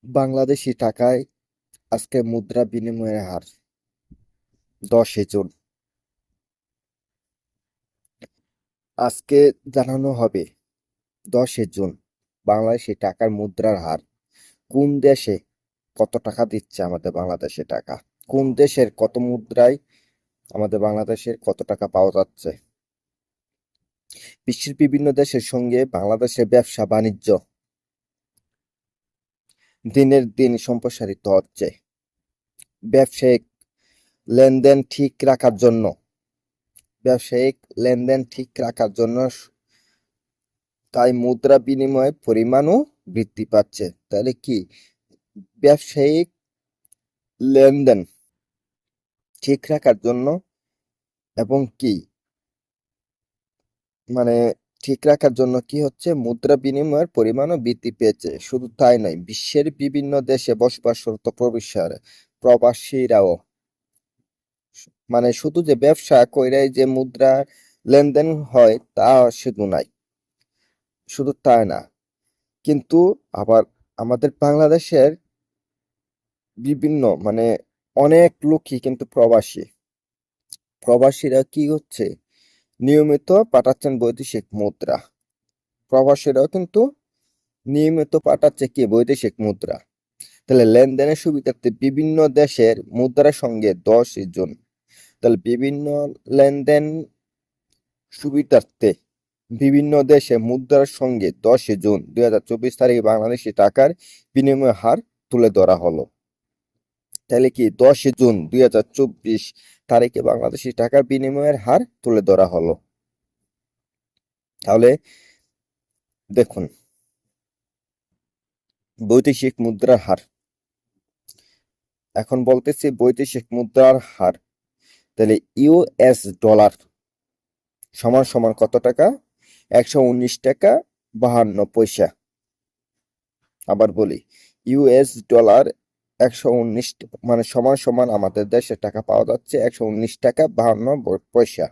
বাংলাদেশি টাকায় আজকে মুদ্রা বিনিময়ের হার 10 জুন। আজকে জানানো হবে 10 জুন বাংলাদেশি টাকার মুদ্রার হার। কোন দেশে কত টাকা দিচ্ছে আমাদের বাংলাদেশে টাকা, কোন দেশের কত মুদ্রায় আমাদের বাংলাদেশের কত টাকা পাওয়া যাচ্ছে। বিশ্বের বিভিন্ন দেশের সঙ্গে বাংলাদেশের ব্যবসা বাণিজ্য দিনের দিন সম্প্রসারিত হচ্ছে। ব্যবসায়িক লেনদেন ঠিক রাখার জন্য ব্যবসায়িক লেনদেন ঠিক রাখার জন্য তাই মুদ্রা বিনিময়ের পরিমাণও বৃদ্ধি পাচ্ছে। তাহলে কি ব্যবসায়িক লেনদেন ঠিক রাখার জন্য এবং কি মানে ঠিক রাখার জন্য কি হচ্ছে, মুদ্রা বিনিময়ের পরিমাণও বৃদ্ধি পেয়েছে। শুধু তাই নয়, বিশ্বের বিভিন্ন দেশে বসবাসরত প্রবাসীরাও শুধু যে ব্যবসা কইরাই যে মুদ্রা লেনদেন হয় তা শুধু নাই, শুধু তাই না, কিন্তু আবার আমাদের বাংলাদেশের বিভিন্ন অনেক লোকই কিন্তু প্রবাসী। প্রবাসীরা কি হচ্ছে, নিয়মিত পাঠাচ্ছেন বৈদেশিক মুদ্রা। প্রবাসীরাও কিন্তু নিয়মিত পাঠাচ্ছে কি বৈদেশিক মুদ্রা। তাহলে লেনদেনের সুবিধার্থে বিভিন্ন দেশের মুদ্রার সঙ্গে 10 জুন, তাহলে বিভিন্ন লেনদেন সুবিধার্থে বিভিন্ন দেশে মুদ্রার সঙ্গে 10 জুন 2024 তারিখে বাংলাদেশি টাকার বিনিময় হার তুলে ধরা হলো। তাহলে কি 10 জুন 2024 তারিখে বাংলাদেশি টাকার বিনিময়ের হার তুলে ধরা হলো। তাহলে দেখুন, বৈদেশিক মুদ্রার হার এখন বলতেছি, বৈদেশিক মুদ্রার হার। তাহলে ইউএস ডলার সমান সমান কত টাকা? 119 টাকা 52 পয়সা। আবার বলি, ইউএস ডলার 119 সমান সমান আমাদের দেশের টাকা পাওয়া যাচ্ছে 119 টাকা 52 পয়সা।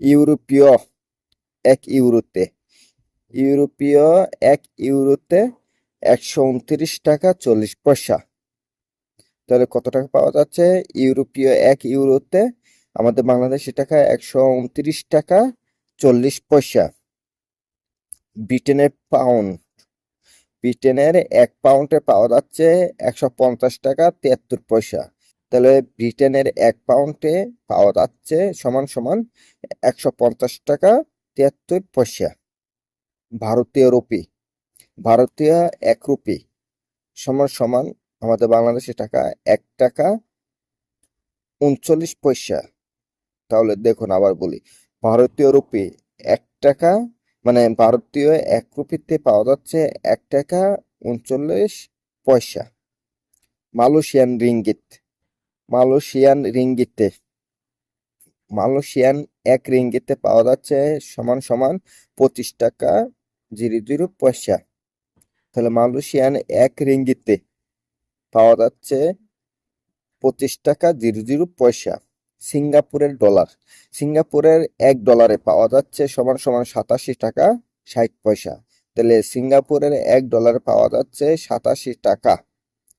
ইউরোপীয় এক ইউরোতে ইউরোপীয় এক ইউরোতে 129 টাকা 40 পয়সা। তাহলে কত টাকা পাওয়া যাচ্ছে? ইউরোপীয় এক ইউরোতে আমাদের বাংলাদেশি টাকা 129 টাকা 40 পয়সা। ব্রিটেনের 1 পাউন্ডে পাওয়া যাচ্ছে 150 টাকা 73 পয়সা। তাহলে ব্রিটেনের 1 পাউন্ডে পাওয়া যাচ্ছে সমান সমান 150 টাকা 73 পয়সা। ভারতীয় রুপি ভারতীয় 1 রুপি সমান সমান আমাদের বাংলাদেশি টাকা 1 টাকা 39 পয়সা। তাহলে দেখুন, আবার বলি, ভারতীয় রুপি 1 টাকা ভারতীয় 1 রুপিতে পাওয়া যাচ্ছে 1 টাকা 39 পয়সা। মালয়েশিয়ান রিঙ্গিত মালয়েশিয়ান 1 রিঙ্গিতে পাওয়া যাচ্ছে সমান সমান 25 টাকা 00 পয়সা। তাহলে মালয়েশিয়ান 1 রিঙ্গিতে পাওয়া যাচ্ছে 25 টাকা 00 পয়সা। সিঙ্গাপুরের 1 ডলারে পাওয়া যাচ্ছে সমান সমান 87 টাকা 60 পয়সা। তাহলে সিঙ্গাপুরের 1 ডলারে পাওয়া যাচ্ছে 87 টাকা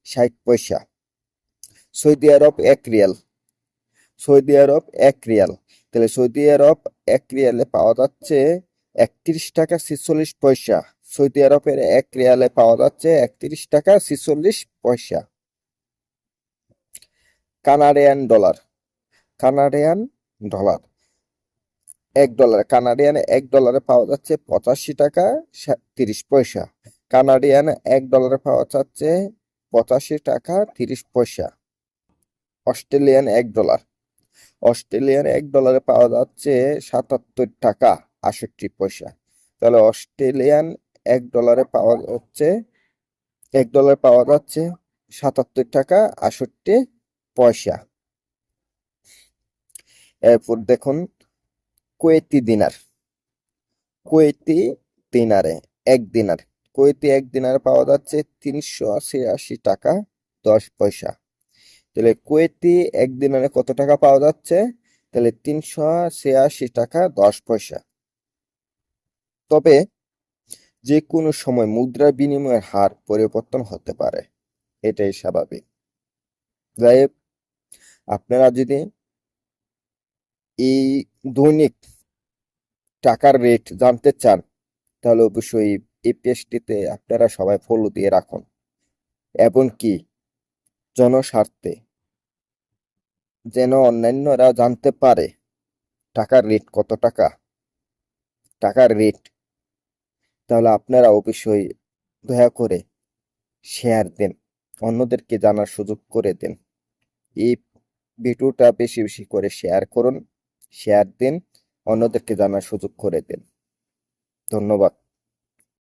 60 পয়সা। সৌদি আরব 1 রিয়াল তাহলে সৌদি আরব 1 রিয়ালে পাওয়া যাচ্ছে 31 টাকা 46 পয়সা। সৌদি আরবের 1 রিয়ালে পাওয়া যাচ্ছে 31 টাকা 46 পয়সা। কানাডিয়ান ডলার কানাডিয়ান ডলার 1 ডলারে পাওয়া যাচ্ছে 85 টাকা 30 পয়সা। কানাডিয়ান 1 ডলারে পাওয়া যাচ্ছে 85 টাকা 30 পয়সা। অস্ট্রেলিয়ান 1 ডলারে পাওয়া যাচ্ছে 77 টাকা 68 পয়সা। তাহলে অস্ট্রেলিয়ান 1 ডলারে পাওয়া যাচ্ছে 77 টাকা 68 পয়সা। এরপর দেখুন, কুয়েতি দিনার কুয়েতি দিনারে এক দিনার কুয়েতি 1 দিনারে পাওয়া যাচ্ছে 386 টাকা 10 পয়সা। তাহলে কুয়েতি 1 দিনারে কত টাকা পাওয়া যাচ্ছে? তাহলে 386 টাকা 10 পয়সা। তবে যে কোনো সময় মুদ্রার বিনিময়ের হার পরিবর্তন হতে পারে, এটাই স্বাভাবিক। যাই হোক, আপনারা যদি এই দৈনিক টাকার রেট জানতে চান, তাহলে অবশ্যই এই পেজটিতে আপনারা সবাই ফলো দিয়ে রাখুন, এবং কি জনস্বার্থে যেন অন্যান্যরা জানতে পারে টাকার রেট কত টাকা, টাকার রেট, তাহলে আপনারা অবশ্যই দয়া করে শেয়ার দেন, অন্যদেরকে জানার সুযোগ করে দেন। এই ভিডিওটা বেশি বেশি করে শেয়ার করুন, শেয়ার দিন, অন্যদেরকে জানার সুযোগ করে দেন। ধন্যবাদ।